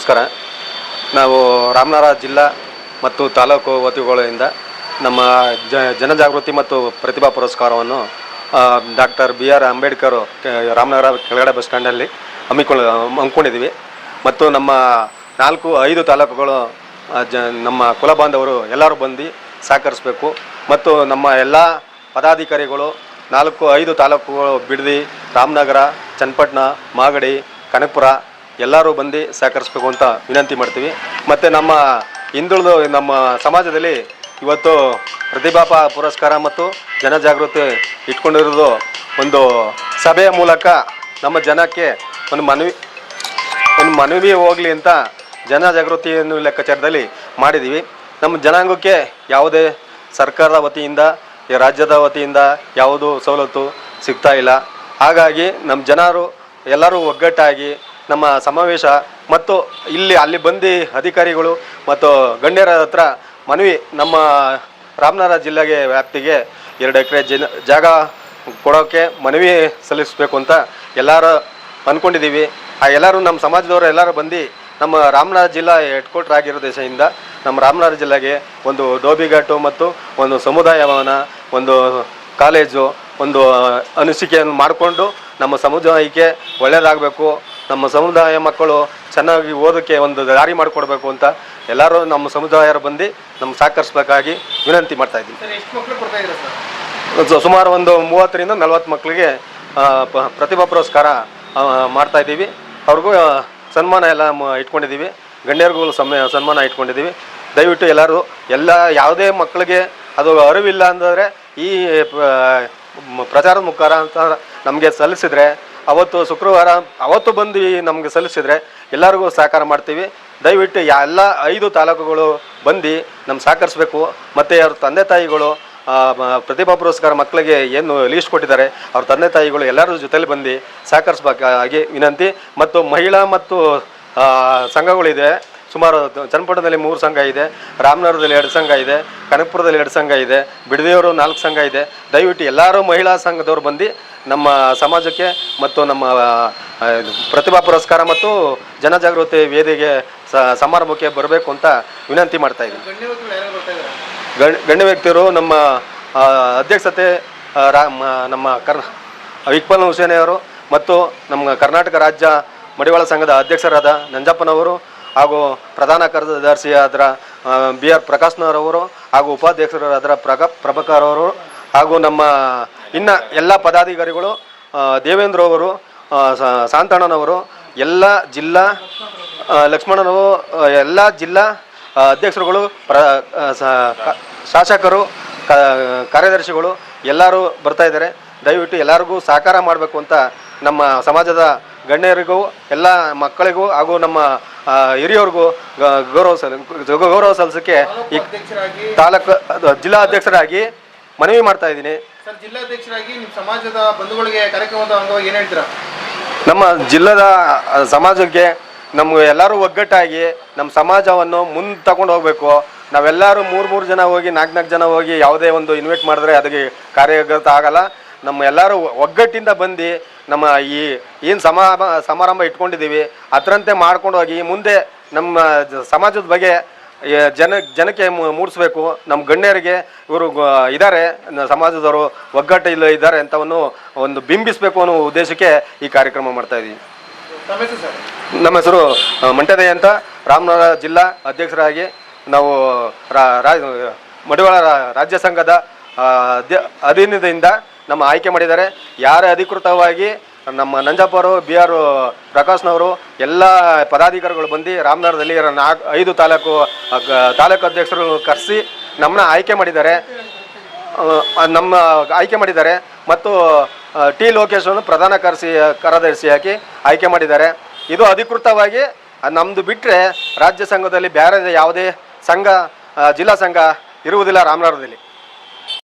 ನಮಸ್ಕಾರ. ನಾವು ರಾಮನಗರ ಜಿಲ್ಲಾ ಮತ್ತು ತಾಲೂಕು ವತಿಗಳಿಂದ ನಮ್ಮ ಜನಜಾಗೃತಿ ಮತ್ತು ಪ್ರತಿಭಾ ಪುರಸ್ಕಾರವನ್ನು ಡಾಕ್ಟರ್ BR ಅಂಬೇಡ್ಕರ್ ರಾಮನಗರ ಕೆಳಗಡೆ ಬಸ್ ಸ್ಟ್ಯಾಂಡಲ್ಲಿ ಹಮ್ಮಿಕೊಂಡಿದ್ದೀವಿ. ಮತ್ತು ನಮ್ಮ 4-5 ತಾಲೂಕುಗಳು ನಮ್ಮ ಕುಲ ಬಾಂಧವರು ಎಲ್ಲರೂ ಬಂದು ಸಹಕರಿಸಬೇಕು. ಮತ್ತು ನಮ್ಮ ಎಲ್ಲ ಪದಾಧಿಕಾರಿಗಳು 4-5 ತಾಲೂಕುಗಳು ಬಿಡದಿ, ರಾಮನಗರ, ಚನ್ನಪಟ್ಟಣ, ಮಾಗಡಿ, ಕನಕಪುರ ಎಲ್ಲರೂ ಬಂದು ಸಹಕರಿಸಬೇಕು ಅಂತ ವಿನಂತಿ ಮಾಡ್ತೀವಿ. ಮತ್ತು ನಮ್ಮ ಹಿಂದುಳಿದ ನಮ್ಮ ಸಮಾಜದಲ್ಲಿ ಇವತ್ತು ಪ್ರತಿಭಾ ಪುರಸ್ಕಾರ ಮತ್ತು ಜನಜಾಗೃತಿ ಇಟ್ಕೊಂಡಿರೋದು ಒಂದು ಸಭೆಯ ಮೂಲಕ ನಮ್ಮ ಜನಕ್ಕೆ ಒಂದು ಮನವಿ ಹೋಗಲಿ ಅಂತ ಜನಜಾಗೃತಿಯನ್ನು ಲೆಕ್ಕಾಚಾರದಲ್ಲಿ ಮಾಡಿದ್ದೀವಿ. ನಮ್ಮ ಜನಾಂಗಕ್ಕೆ ಯಾವುದೇ ಸರ್ಕಾರದ ವತಿಯಿಂದ ರಾಜ್ಯದ ವತಿಯಿಂದ ಯಾವುದೂ ಸವಲತ್ತು ಸಿಗ್ತಾ ಇಲ್ಲ. ಹಾಗಾಗಿ ನಮ್ಮ ಜನರು ಎಲ್ಲರೂ ಒಗ್ಗಟ್ಟಾಗಿ ನಮ್ಮ ಸಮಾವೇಶ ಮತ್ತು ಅಲ್ಲಿ ಬಂದು ಅಧಿಕಾರಿಗಳು ಮತ್ತು ಗಣ್ಯರ ಹತ್ರ ಮನವಿ ನಮ್ಮ ರಾಮನಗರ ಜಿಲ್ಲೆಗೆ ವ್ಯಾಪ್ತಿಗೆ 2 ಎಕರೆ ಜಾಗ ಕೊಡೋಕ್ಕೆ ಮನವಿ ಸಲ್ಲಿಸಬೇಕು ಅಂತ ಎಲ್ಲರೂ ಅಂದ್ಕೊಂಡಿದ್ದೀವಿ. ಎಲ್ಲರೂ ನಮ್ಮ ಸಮಾಜದವರು ಎಲ್ಲರೂ ಬಂದು ನಮ್ಮ ರಾಮನಗರ ಜಿಲ್ಲಾ ಹೆಡ್ಕ್ವಾರ್ಟರ್ ಆಗಿರೋ ದೇಶದಿಂದ ನಮ್ಮ ರಾಮನಗರ ಜಿಲ್ಲೆಗೆ ಒಂದು ಡೋಬಿಘಾಟು ಮತ್ತು ಒಂದು ಸಮುದಾಯ ಭವನ, ಒಂದು ಕಾಲೇಜು, ಒಂದು ಅನಿಸಿಕೆಯನ್ನು ಮಾಡಿಕೊಂಡು ನಮ್ಮ ಸಮುದಾಯಕ್ಕೆ ಒಳ್ಳೆಯದಾಗಬೇಕು, ನಮ್ಮ ಸಮುದಾಯ ಮಕ್ಕಳು ಚೆನ್ನಾಗಿ ಓದೋಕ್ಕೆ ಒಂದು ದಾರಿ ಮಾಡಿಕೊಡ್ಬೇಕು ಅಂತ ಎಲ್ಲರೂ ನಮ್ಮ ಸಮುದಾಯರು ಬಂದು ನಮ್ಮ ಸಹಕರಿಸಬೇಕಾಗಿ ವಿನಂತಿ ಮಾಡ್ತಾಯಿದ್ದೀವಿ. ಸುಮಾರು ಒಂದು 30ರಿಂದ 40 ಮಕ್ಕಳಿಗೆ ಪ್ರತಿಭಾ ಪುರಸ್ಕಾರ ಮಾಡ್ತಾಯಿದ್ದೀವಿ. ಅವ್ರಿಗೂ ಸನ್ಮಾನ ಎಲ್ಲ ಇಟ್ಕೊಂಡಿದ್ದೀವಿ. ಗಣ್ಯರಿಗೂ ಸನ್ಮಾನ ಇಟ್ಕೊಂಡಿದ್ದೀವಿ. ದಯವಿಟ್ಟು ಎಲ್ಲರೂ ಯಾವುದೇ ಮಕ್ಕಳಿಗೆ ಅದು ಅರಿವಿಲ್ಲ ಅಂದರೆ ಈ ಪ್ರಚಾರದ ಮುಖಾಂತರ ಅಂತ ನಮಗೆ ಸಲ್ಲಿಸಿದರೆ ಅವತ್ತು ಶುಕ್ರವಾರ ಬಂದು ನಮಗೆ ಸಲ್ಲಿಸಿದರೆ ಎಲ್ಲರಿಗೂ ಸಹಕಾರ ಮಾಡ್ತೀವಿ. ದಯವಿಟ್ಟು ಎಲ್ಲ 5 ತಾಲೂಕುಗಳು ಬಂದು ನಮ್ಮ ಸಹಕರಿಸಬೇಕು. ಮತ್ತು ಅವ್ರ ತಂದೆ ತಾಯಿಗಳು ಪ್ರತಿಭಾ ಪುರಸ್ಕಾರ ಮಕ್ಕಳಿಗೆ ಏನು ಲೀಸ್ಟ್ ಕೊಟ್ಟಿದ್ದಾರೆ ಅವ್ರ ತಂದೆ ತಾಯಿಗಳು ಎಲ್ಲರ ಜೊತೆಲಿ ಬಂದು ಸಹಕರಿಸಬೇಕಾಗಿ ವಿನಂತಿ. ಮತ್ತು ಮಹಿಳಾ ಮತ್ತು ಸಂಘಗಳಿದೆ. ಸುಮಾರು ಚನ್ನಪಟ್ಟಣದಲ್ಲಿ 3 ಸಂಘ ಇದೆ, ರಾಮನಗರದಲ್ಲಿ 2 ಸಂಘ ಇದೆ, ಕನಕಪುರದಲ್ಲಿ 2 ಸಂಘ ಇದೆ, ಬಿಡದಿಯವರು 4 ಸಂಘ ಇದೆ. ದಯವಿಟ್ಟು ಎಲ್ಲರೂ ಮಹಿಳಾ ಸಂಘದವ್ರು ಬಂದು ನಮ್ಮ ಸಮಾಜಕ್ಕೆ ಮತ್ತು ನಮ್ಮ ಪ್ರತಿಭಾ ಪುರಸ್ಕಾರ ಮತ್ತು ಜನಜಾಗೃತಿ ವೇದಿಕೆ ಸಮಾರಂಭಕ್ಕೆ ಬರಬೇಕು ಅಂತ ವಿನಂತಿ ಮಾಡ್ತಾಯಿದ್ದೀನಿ. ಗಣ್ಯ ವ್ಯಕ್ತಿಗಳು ನಮ್ಮ ಅಧ್ಯಕ್ಷತೆ ನಮ್ಮ ಇಕ್ಬಾಲ್ ಹುಸೇನ್ ಅವರು ಮತ್ತು ನಮ್ಮ ಕರ್ನಾಟಕ ರಾಜ್ಯ ಮಡಿವಾಳ ಸಂಘದ ಅಧ್ಯಕ್ಷರಾದ ನಂಜಪ್ಪನವರು ಹಾಗೂ ಪ್ರಧಾನ ಕಾರ್ಯದರ್ಶಿಯಾದ BR ಪ್ರಕಾಶ್ನವರವರು ಹಾಗೂ ಉಪಾಧ್ಯಕ್ಷರಾದ ಪ್ರಭಾಕರ್ ಅವರು ಹಾಗೂ ನಮ್ಮ ಇನ್ನು ಎಲ್ಲ ಪದಾಧಿಕಾರಿಗಳು ದೇವೇಂದ್ರ ಅವರು, ಶಾಂತಣ್ಣನವರು, ಎಲ್ಲ ಜಿಲ್ಲಾ ಲಕ್ಷ್ಮಣನವರು, ಎಲ್ಲ ಜಿಲ್ಲಾ ಅಧ್ಯಕ್ಷರುಗಳು, ಶಾಸಕರು, ಕಾರ್ಯದರ್ಶಿಗಳು ಎಲ್ಲರೂ ಬರ್ತಾಯಿದ್ದಾರೆ. ದಯವಿಟ್ಟು ಎಲ್ಲರಿಗೂ ಸಹಕಾರ ಮಾಡಬೇಕು ಅಂತ ನಮ್ಮ ಸಮಾಜದ ಗಣ್ಯರಿಗೂ ಎಲ್ಲ ಮಕ್ಕಳಿಗೂ ಹಾಗೂ ನಮ್ಮ ಹಿರಿಯರಿಗೂ ಗೌರವ ಸಲ್ಲಿಸೋಕ್ಕೆ ಈ ತಾಲೂಕು ಜಿಲ್ಲಾ ಅಧ್ಯಕ್ಷರಾಗಿ ಮನವಿ ಮಾಡ್ತಾ ಇದ್ದೀನಿ. ಸರ್, ಜಿಲ್ಲಾಧ್ಯಕ್ಷರಾಗಿ ನಿಮ್ಮ ಸಮಾಜದ ಬಂಧುಗಳಿಗೆ ಕಾರ್ಯಕ್ರಮದ ಅಂಗವಾಗಿ ಏನು ಹೇಳ್ತೀರಾ? ನಮ್ಮ ಜಿಲ್ಲಾದ ಸಮಾಜಕ್ಕೆ ನಮ್ಗೆ ಎಲ್ಲರೂ ಒಗ್ಗಟ್ಟಾಗಿ ನಮ್ಮ ಸಮಾಜವನ್ನು ಮುಂದೆ ತಗೊಂಡು ಹೋಗಬೇಕು. ನಾವೆಲ್ಲರೂ 3 ಜನ ಹೋಗಿ 4 ಜನ ಹೋಗಿ ಯಾವುದೇ ಒಂದು ಇನ್ವೈಟ್ ಮಾಡಿದ್ರೆ ಅದಕ್ಕೆ ಕಾರ್ಯಗತ ಆಗಲ್ಲ. ನಮ್ಮ ಎಲ್ಲರೂ ಒಗ್ಗಟ್ಟಿಂದ ಬಂದು ನಮ್ಮ ಏನು ಸಮಾರಂಭ ಇಟ್ಕೊಂಡಿದ್ದೀವಿ ಅದರಂತೆ ಮಾಡ್ಕೊಂಡು ಹೋಗಿ ಮುಂದೆ ನಮ್ಮ ಸಮಾಜದ ಬಗ್ಗೆ ಜನಕ್ಕೆ ಮೂಡಿಸ್ಬೇಕು. ನಮ್ಮ ಗಣ್ಯರಿಗೆ ಇವರು ಇದ್ದಾರೆ, ಸಮಾಜದವರು ಒಗ್ಗಟ್ಟು ಇದ್ದಾರೆ ಅಂತವನ್ನು ಒಂದು ಬಿಂಬಿಸಬೇಕು ಅನ್ನೋ ಉದ್ದೇಶಕ್ಕೆ ಈ ಕಾರ್ಯಕ್ರಮ ಮಾಡ್ತಾಯಿದ್ದೀವಿ. ನಮ್ಮ ಹೆಸರು ಮಂಟದಯ್ಯ ಅಂತ, ರಾಮನಗರ ಜಿಲ್ಲಾ ಅಧ್ಯಕ್ಷರಾಗಿ ನಾವು ಮಡಿವಾಳ ರಾಜ್ಯ ಸಂಘದ ಅಧೀನದಿಂದ ನಮ್ಮ ಆಯ್ಕೆ ಮಾಡಿದ್ದಾರೆ. ಯಾರೇ ಅಧಿಕೃತವಾಗಿ ನಮ್ಮ ನಂಜಪ್ಪರು, BR ಪ್ರಕಾಶ್ನವರು ಎಲ್ಲ ಪದಾಧಿಕಾರಿಗಳು ಬಂದು ರಾಮನಗರದಲ್ಲಿ 5 ತಾಲೂಕು ಅಧ್ಯಕ್ಷರು ಕರೆಸಿ ನಮ್ಮನ್ನ ಆಯ್ಕೆ ಮಾಡಿದ್ದಾರೆ. ಮತ್ತು T ಲೋಕೇಶನ್ನು ಪ್ರಧಾನ ಕಾರ್ಯದರ್ಶಿಯಾಗಿ ಆಯ್ಕೆ ಮಾಡಿದ್ದಾರೆ. ಇದು ಅಧಿಕೃತವಾಗಿ ನಮ್ಮದು ಬಿಟ್ಟರೆ ರಾಜ್ಯ ಸಂಘದಲ್ಲಿ ಬೇರೆ ಯಾವುದೇ ಸಂಘ ಜಿಲ್ಲಾ ಸಂಘ ಇರುವುದಿಲ್ಲ ರಾಮನಗರದಲ್ಲಿ.